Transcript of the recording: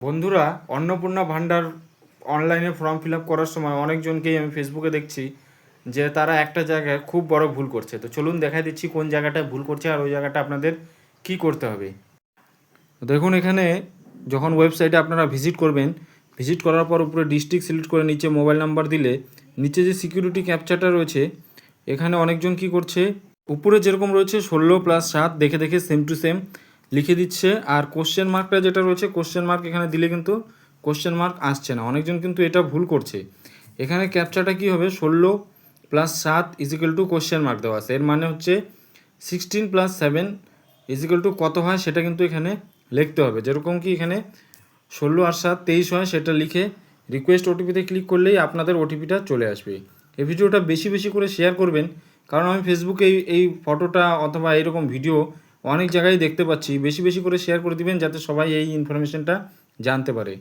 বন্ধুরা, অন্নপূর্ণা ভান্ডার অনলাইনে form fill up করার সময় অনেকজনকেই আমি ফেসবুকে দেখছি যে তারা একটা জায়গায় খুব বড় ভুল করছে। তো চলুন দেখাই দিচ্ছি কোন জায়গাটায় ভুল করছে আর ওই জায়গাটা আপনাদের কি করতে হবে। দেখুন, এখানে যখন ওয়েবসাইটে আপনারা ভিজিট করবেন, ভিজিট করার পর উপরে ডিস্ট্রিক্ট সিলেক্ট করে নিচে মোবাইল নাম্বার দিলে নিচে যে সিকিউরিটি ক্যাপচাটা রয়েছে, এখানে অনেকজন কি করছে, উপরে যেরকম রয়েছে 16+7 দেখে দেখে সেম টু সেম লিখে দিচ্ছে। আর কোশ্চেন মার্কটা যেটা রয়েছে, কোশ্চেন মার্ক এখানে দিলে কিন্তু কোশ্চেন মার্ক আসছে না। অনেকজন কিন্তু এটা ভুল করছে। এখানে ক্যাপচাটা কি হবে, 16+7 ইজিক্যাল টু কোশ্চেন মার্ক দেওয়া আছে। এর মানে হচ্ছে 16+7 ইজিক্যাল টু কত হয় সেটা কিন্তু এখানে লিখতে হবে। যেরকম কি এখানে 16 আর 7 23 হয়, সেটা লিখে রিকোয়েস্ট ওটিপিতে ক্লিক করলেই আপনাদের ওটিপিটা চলে আসবে। এই ভিডিওটা বেশি বেশি করে শেয়ার করবেন, কারণ আমি ফেসবুকে এই ফটোটা অথবা এইরকম ভিডিও অনেক জায়গায় দেখতে পাচ্ছি। বেশি বেশি করে শেয়ার করে দিবেন যাতে সবাই এই ইনফরমেশনটা জানতে পারে।